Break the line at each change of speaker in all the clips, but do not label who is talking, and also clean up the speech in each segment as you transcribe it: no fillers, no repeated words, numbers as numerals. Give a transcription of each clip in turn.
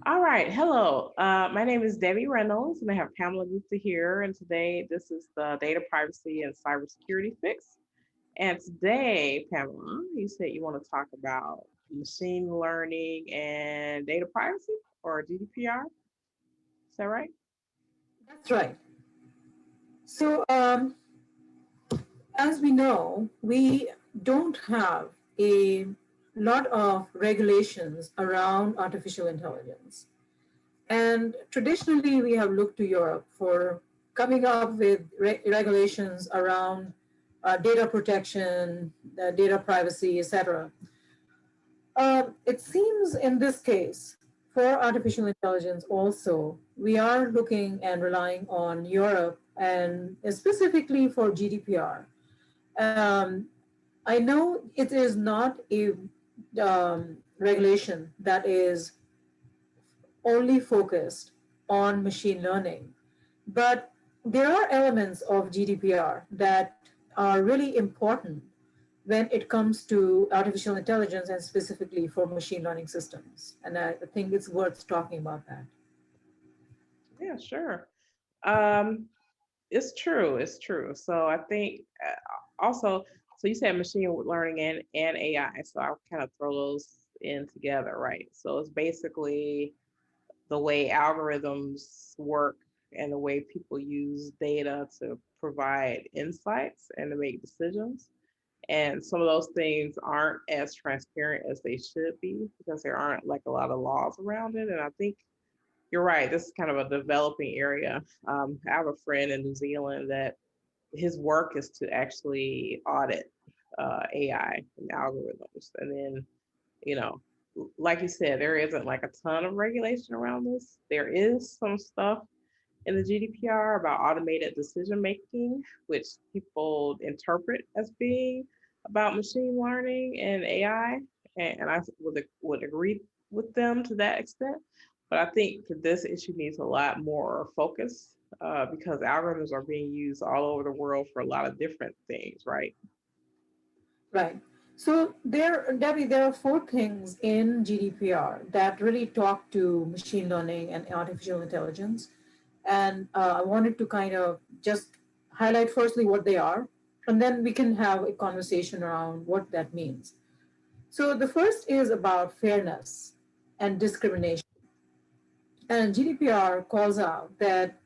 All right. Hello. My name is Debbie Reynolds, and I have Pamela Gupta here. And today, this is the Data Privacy and Cybersecurity Fix. And today, Pamela, you said you want to talk about machine learning and data privacy or GDPR. Is that right?
That's right. So, as we know, we don't have a lot of regulations around artificial intelligence. And traditionally, we have looked to Europe for coming up with regulations around data protection, data privacy, etc. It seems in this case, for artificial intelligence also, we are looking and relying on Europe and specifically for GDPR. Um, I know it is not a regulation that is only focused on machine learning, but there are elements of GDPR that are really important when it comes to artificial intelligence and specifically for machine learning systems. And I think it's worth talking about that.
Yeah, sure. Um, it's true. It's true. So I think also, so you said machine learning and AI. So I'll kind of throw those in together, right? So it's basically the way algorithms work and the way people use data to provide insights and to make decisions. And some of those things aren't as transparent as they should be because there aren't like a lot of laws around it. And I think you're right. This is kind of a developing area. I have a friend in New Zealand that his work is to actually audit AI and algorithms. And then, you know, like you said, there isn't like a ton of regulation around this. There is some stuff in the GDPR about automated decision making, which people interpret as being about machine learning and AI. And I would agree with them to that extent. But I think this issue needs a lot more focus because algorithms are being used all over the world for a lot of different things, right?
Right. So there, Debbie, there are four things in GDPR that really talk to machine learning and artificial intelligence. And I wanted to kind of just highlight firstly what they are, and then we can have a conversation around what that means. So the first is about fairness and discrimination. And GDPR calls out that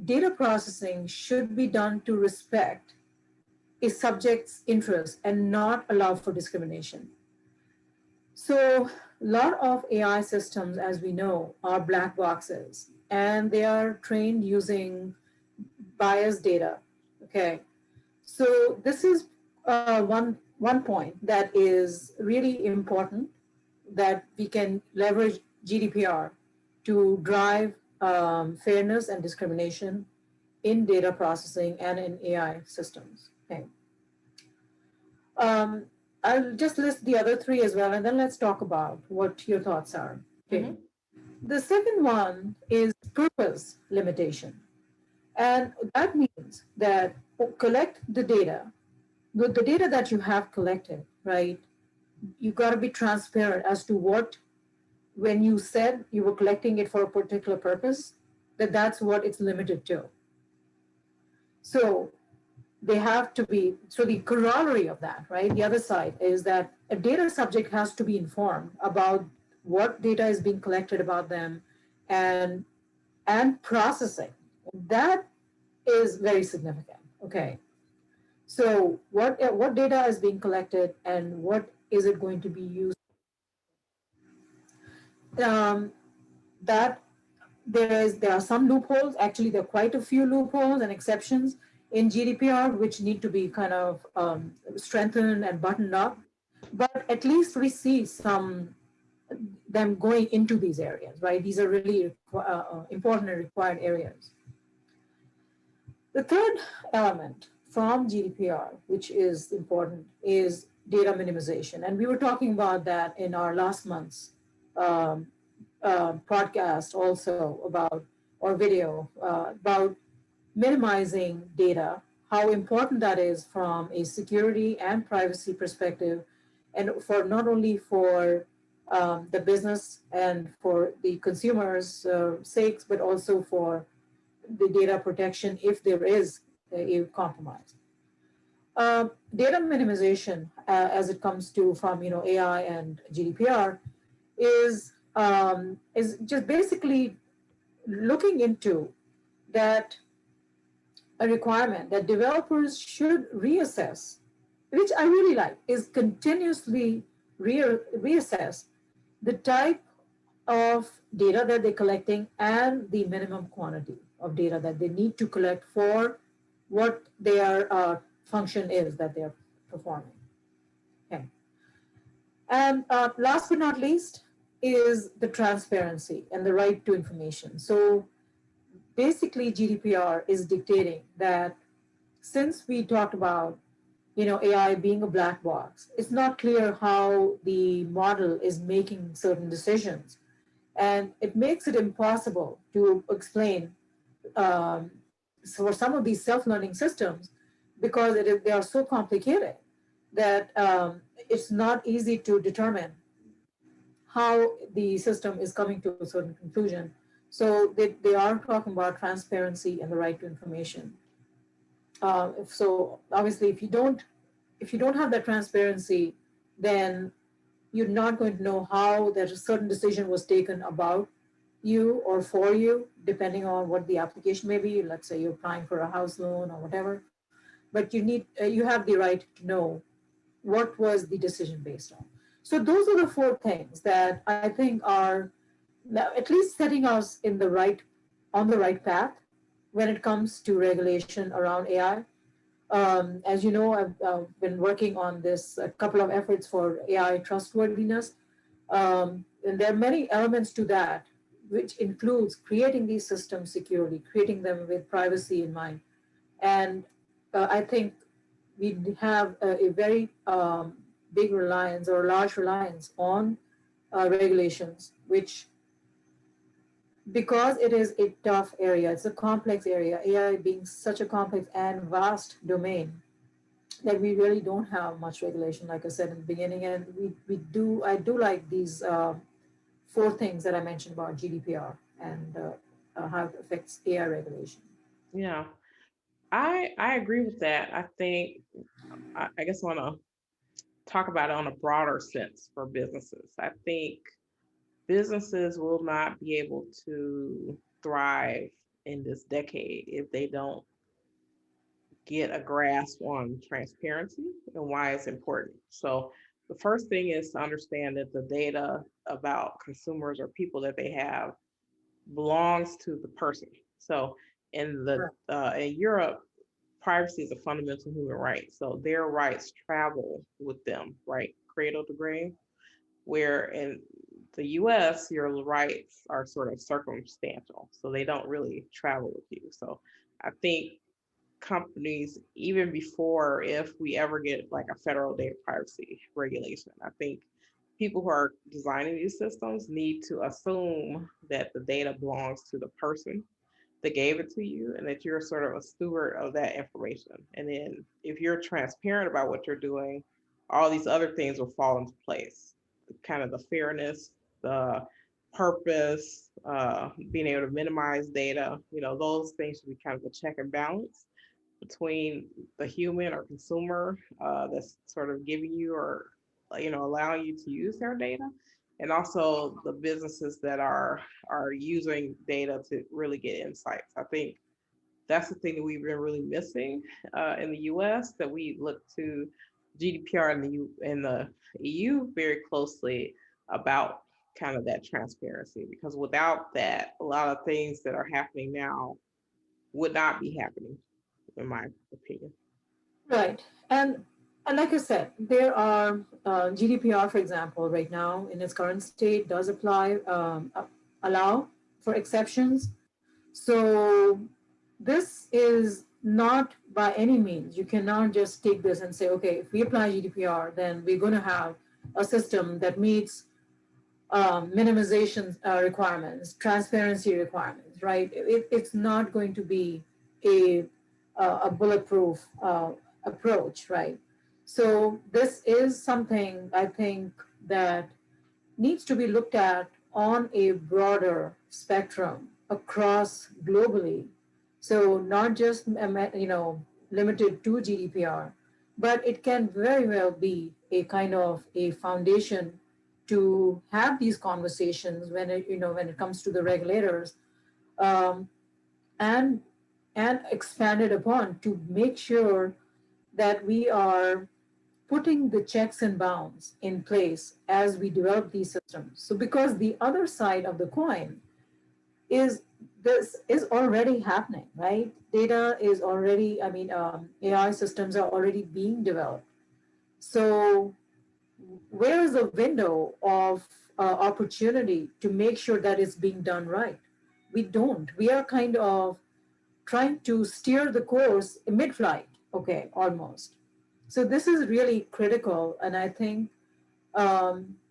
data processing should be done to respect a subject's interest and not allow for discrimination. So, a lot of AI systems, as we know, are black boxes and they are trained using biased data. Okay. So, this is one point that is really important that we can leverage GDPR to drive fairness and discrimination in data processing and in AI systems. Okay. Um, I'll just list the other three as well, and then let's talk about what your thoughts are. Okay.
Mm-hmm.
The second one is purpose limitation. And that means that collect the data, the data that you have collected, right? You got to be transparent as to what, when you said you were collecting it for a particular purpose, that's what it's limited to. So they have to be, so the corollary of that, right, the other side is that a data subject has to be informed about what data is being collected about them and and processing. That is very significant. Okay. So what data is being collected and what is it going to be used? Um, that there are some loopholes. Actually, there are quite a few loopholes and exceptions in GDPR which need to be kind of strengthened and buttoned up. But at least we see some them going into these areas, right? These are really important and required areas. The third element from GDPR, which is important, is data minimization. And we were talking about that in our last month's um, podcast also about, or video, about minimizing data, how important that is from a security and privacy perspective, and for not only for the business and for the consumers' sakes, but also for the data protection if there is a compromise. Data minimization, as it comes to from AI and GDPR, is just basically looking into that a requirement that developers should reassess, which I really like, is continuously reassess the type of data that they're collecting and the minimum quantity of data that they need to collect for what their function is that they're performing. Okay. And last but not least is the transparency and the right to information. So basically, GDPR is dictating that since we talked about AI being a black box, it's not clear how the model is making certain decisions, and it makes it impossible to explain for some of these self-learning systems because they are so complicated that it's not easy to determine how the system is coming to a certain conclusion. So they are talking about transparency and the right to information. So obviously, if you don't have that transparency, then you're not going to know how that a certain decision was taken about you or for you, depending on what the application may be. Let's say you're applying for a house loan or whatever, but you have the right to know what was the decision based on. So those are the four things that I think are at least setting us in the right on the right path when it comes to regulation around AI. As you know, I've been working on this a couple of efforts for AI trustworthiness, and there are many elements to that, which includes creating these systems securely, creating them with privacy in mind. And I think we have a very big reliance or large reliance on regulations, which because it is a tough area, it's a complex area, AI being such a complex and vast domain, that we really don't have much regulation, like I said in the beginning. And I do like these four things that I mentioned about GDPR and how it affects AI regulation.
Yeah, I agree with that. I think I guess I want to talk about it on a broader sense for businesses. I think businesses will not be able to thrive in this decade if they don't get a grasp on transparency and why it's important. So, the first thing is to understand that the data about consumers or people that they have belongs to the person. So, in Europe, privacy is a fundamental human right. So their rights travel with them, right, cradle to grave. Where in the US, your rights are sort of circumstantial. So they don't really travel with you. So I think companies, even before if we ever get like a federal data privacy regulation, I think people who are designing these systems need to assume that the data belongs to the person that gave it to you and that you're sort of a steward of that information. And then if you're transparent about what you're doing, all these other things will fall into place. Kind of the fairness, the purpose, being able to minimize data, those things should be kind of a check and balance between the human or consumer that's sort of giving you or allowing you to use their data, and also the businesses that are using data to really get insights. I think that's the thing that we've been really missing in the U.S. That we look to GDPR in the EU very closely about kind of that transparency, because without that, a lot of things that are happening now would not be happening, in my opinion.
Right. And like I said, there are GDPR, for example, right now in its current state does allow for exceptions. So this is not by any means, you cannot just take this and say, okay, if we apply GDPR, then we're going to have a system that meets minimization requirements, transparency requirements, right? It's not going to be a, a bulletproof approach, right? So this is something I think that needs to be looked at on a broader spectrum across globally. So not just limited to GDPR, but it can very well be a kind of a foundation to have these conversations when it comes to the regulators, um, and expanded upon to make sure that we are putting the checks and bounds in place as we develop these systems. So, because the other side of the coin is this is already happening, right? Data is already, AI systems are already being developed. So, where is the window of opportunity to make sure that it's being done right? We don't. We are kind of trying to steer the course mid flight, okay, almost. So this is really critical, and I think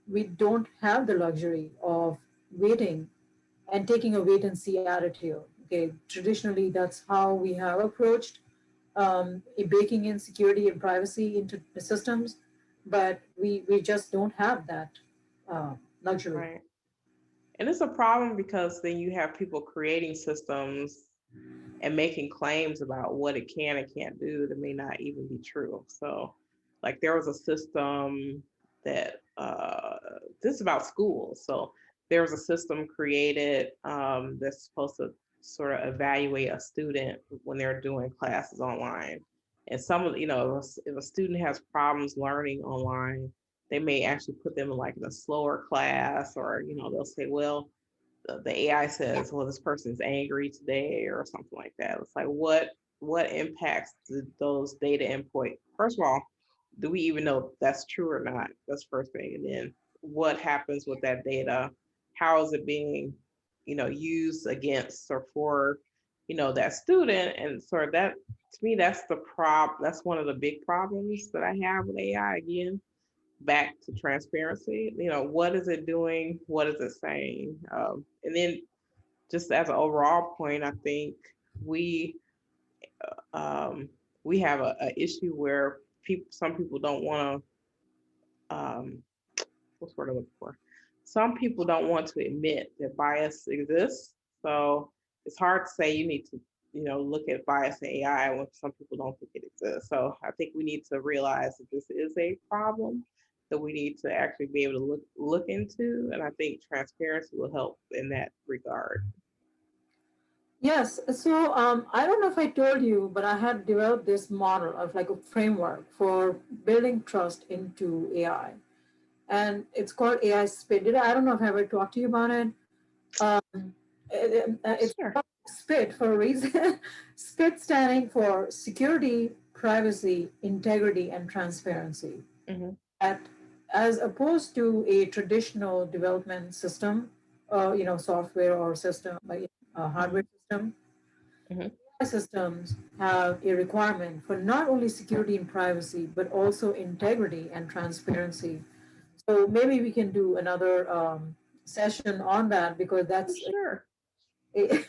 we don't have the luxury of waiting and taking a wait and see attitude. Okay, traditionally, that's how we have approached baking in security and privacy into the systems, but we just don't have that uh, luxury.
Right. And it's a problem because then you have people creating systems and making claims about what it can and can't do that may not even be true. So, like there was a system that this is about schools. So there was a system created that's supposed to sort of evaluate a student when they're doing classes online. And some of if a student has problems learning online, they may actually put them in like in a slower class, or they'll say, well, the AI says, well, this person's angry today or something like that. It's like what impacts those data input? First of all, do we even know if that's true or not? That's the first thing. And then what happens with that data? How is it being, used against or for, that student? And so that to me, that's the that's one of the big problems that I have with AI again, back to transparency. What is it doing? What is it saying? And then just as an overall point, I think we um, we have a issue where some people don't want to. What's the word I'm looking for? Some people don't want to admit that bias exists. So it's hard to say you need to, look at bias in AI when some people don't think it exists. So I think we need to realize that this is a problem that we need to actually be able to look into. And I think transparency will help in that regard.
Yes, so I don't know if I told you, but I had developed this model of like a framework for building trust into AI, and it's called AI Spit. I don't know if I ever talked to you about it. It's
Sure.
called Spit for a reason. Spit standing for security, privacy, integrity, and transparency.
Hmm.
At, as opposed to a traditional development system, software or system, like hardware
Hmm.
system,
Hmm.
systems have a requirement for not only security and privacy, but also integrity and transparency. So maybe we can do another session on that because that's
Sure.
a,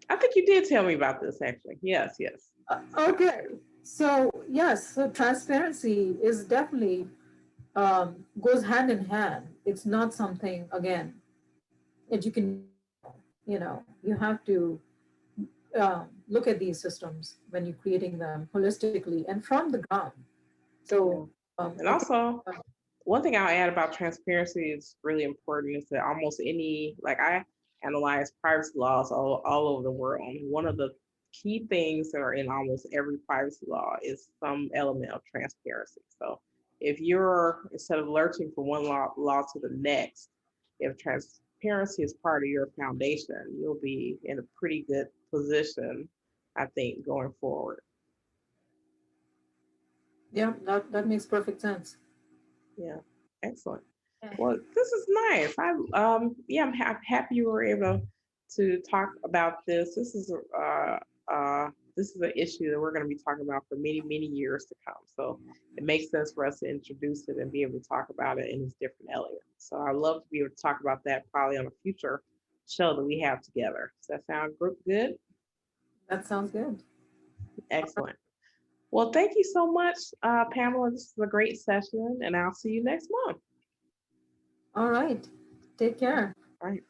I think you did tell me about this actually. Yes, yes.
okay. So yes, so transparency is definitely goes hand in hand. It's not something again that you can do on your own. You have to look at these systems when you're creating them holistically and from the ground. So
Yeah. And
I think,
also,
uh,
one thing I'll add about transparency is really important is that almost like I analyze privacy laws all over the world. And one of the key things that are in almost every privacy law is some element of transparency. So if you're, instead of lurching from one law to the next, if transparency is part of your foundation, you'll be in a pretty good position, I think, going forward.
yeah, that makes perfect sense.
Yeah, excellent. Well, this is nice. I'm happy you were able to talk about this. This is an issue that we're going to be talking about for many years to come. So it makes sense for us to introduce it and be able to talk about it in its different elements. So I'd love to be able to talk about that probably on a future show that we have together. Does that sound good?
That sounds good.
Excellent. Well, thank you so much, Pamela. This is a great session, and I'll see you next month.
All right. Take care.
Right.